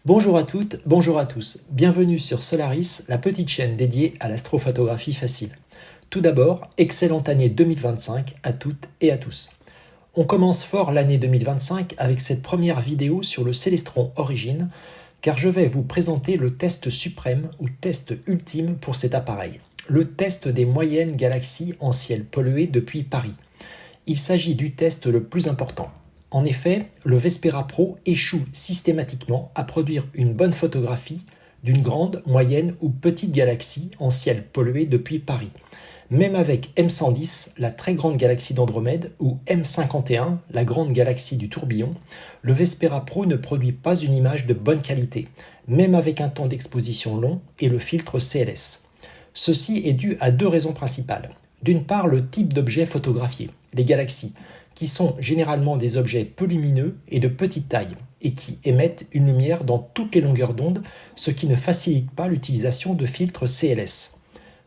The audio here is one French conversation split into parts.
Bonjour à toutes, bonjour à tous. Bienvenue sur Solaris, la petite chaîne dédiée à l'astrophotographie facile. Tout d'abord, excellente année 2025 à toutes et à tous. On commence fort l'année 2025 avec cette première vidéo sur le Célestron Origin, car je vais vous présenter le test suprême ou test ultime pour cet appareil. Le test des moyennes galaxies en ciel pollué depuis Paris. Il s'agit du test le plus important. En effet, le Vespera Pro échoue systématiquement à produire une bonne photographie d'une grande, moyenne ou petite galaxie en ciel pollué depuis Paris. Même avec M110, la très grande galaxie d'Andromède, ou M51, la grande galaxie du tourbillon, le Vespera Pro ne produit pas une image de bonne qualité, même avec un temps d'exposition long et le filtre CLS. Ceci est dû à deux raisons principales. D'une part, le type d'objet photographié, les galaxies, qui sont généralement des objets peu lumineux et de petite taille, et qui émettent une lumière dans toutes les longueurs d'onde, ce qui ne facilite pas l'utilisation de filtres CLS.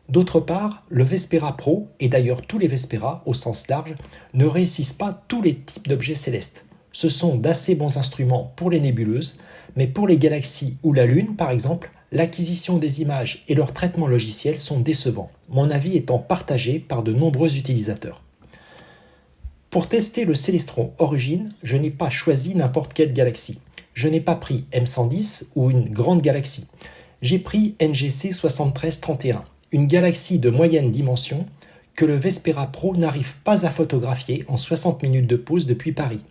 D'autre part, le Vespera Pro, et d'ailleurs tous les Vespera au sens large, ne réussissent pas tous les types d'objets célestes. Ce sont d'assez bons instruments pour les nébuleuses, mais pour les galaxies ou la Lune par exemple, l'acquisition des images et leur traitement logiciel sont décevants, mon avis étant partagé par de nombreux utilisateurs. Pour tester le Célestron Origin, je n'ai pas choisi n'importe quelle galaxie. Je n'ai pas pris M110 ou une grande galaxie. J'ai pris NGC 7331, une galaxie de moyenne dimension que le Vespera Pro n'arrive pas à photographier en 60 minutes de pause depuis Paris.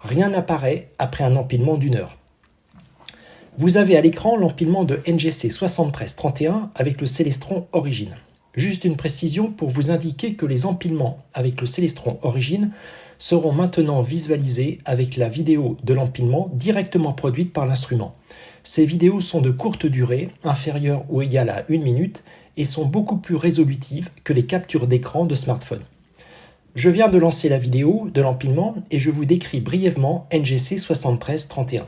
Rien n'apparaît après un empilement d'une heure. Vous avez à l'écran l'empilement de NGC 7331 avec le Célestron Origin. Juste une précision pour vous indiquer que les empilements avec le Célestron Origin seront maintenant visualisés avec la vidéo de l'empilement directement produite par l'instrument. Ces vidéos sont de courte durée, inférieure ou égale à 1 minute, et sont beaucoup plus résolutives que les captures d'écran de smartphone. Je viens de lancer la vidéo de l'empilement et je vous décris brièvement NGC 7331.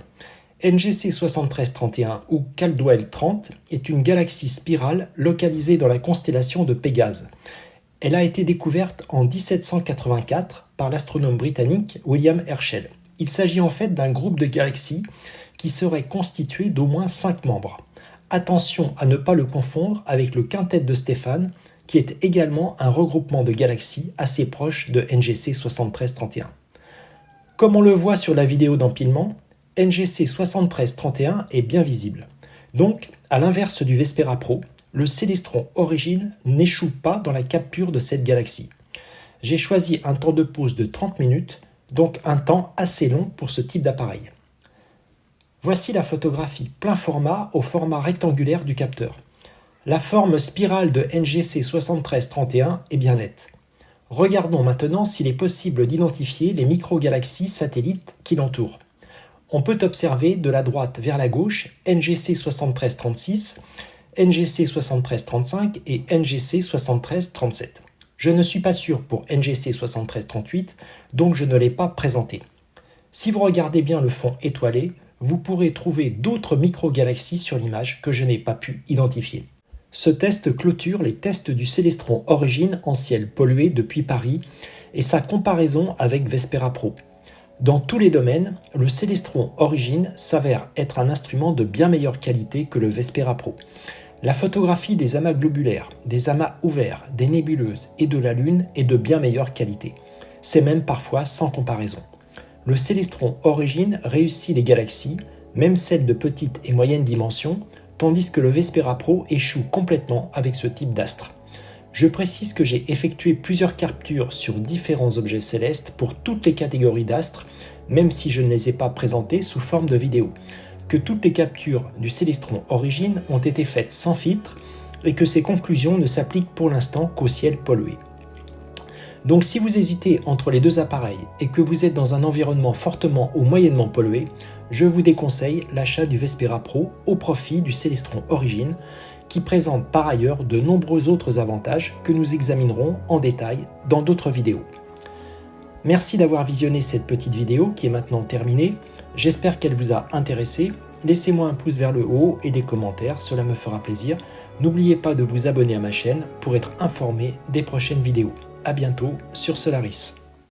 NGC 7331 ou Caldwell 30 est une galaxie spirale localisée dans la constellation de Pégase. Elle a été découverte en 1784 par l'astronome britannique William Herschel. Il s'agit en fait d'un groupe de galaxies qui serait constitué d'au moins 5 membres. Attention à ne pas le confondre avec le quintet de Stéphane, qui est également un regroupement de galaxies assez proche de NGC 7331. Comme on le voit sur la vidéo d'empilement, NGC 7331 est bien visible. Donc, à l'inverse du Vespera Pro, le Célestron Origin n'échoue pas dans la capture de cette galaxie. J'ai choisi un temps de pause de 30 minutes, donc un temps assez long pour ce type d'appareil. Voici la photographie plein format au format rectangulaire du capteur. La forme spirale de NGC 7331 est bien nette. Regardons maintenant s'il est possible d'identifier les microgalaxies satellites qui l'entourent. On peut observer de la droite vers la gauche NGC 7336, NGC 7335 et NGC 7337. Je ne suis pas sûr pour NGC 7338, donc je ne l'ai pas présenté. Si vous regardez bien le fond étoilé, vous pourrez trouver d'autres microgalaxies sur l'image que je n'ai pas pu identifier. Ce test clôture les tests du Célestron Origin en ciel pollué depuis Paris et sa comparaison avec Vespera Pro. Dans tous les domaines, le Célestron Origin s'avère être un instrument de bien meilleure qualité que le Vespera Pro. La photographie des amas globulaires, des amas ouverts, des nébuleuses et de la Lune est de bien meilleure qualité. C'est même parfois sans comparaison. Le Célestron Origin réussit les galaxies, même celles de petite et moyenne dimension, tandis que le Vespera Pro échoue complètement avec ce type d'astre. Je précise que j'ai effectué plusieurs captures sur différents objets célestes pour toutes les catégories d'astres, même si je ne les ai pas présentés sous forme de vidéo, que toutes les captures du Célestron Origin ont été faites sans filtre et que ces conclusions ne s'appliquent pour l'instant qu'au ciel pollué. Donc si vous hésitez entre les deux appareils et que vous êtes dans un environnement fortement ou moyennement pollué, je vous déconseille l'achat du Vespera Pro au profit du Célestron Origin, qui présente par ailleurs de nombreux autres avantages que nous examinerons en détail dans d'autres vidéos. Merci d'avoir visionné cette petite vidéo qui est maintenant terminée. J'espère qu'elle vous a intéressé. Laissez-moi un pouce vers le haut et des commentaires, cela me fera plaisir. N'oubliez pas de vous abonner à ma chaîne pour être informé des prochaines vidéos. À bientôt sur Solaris.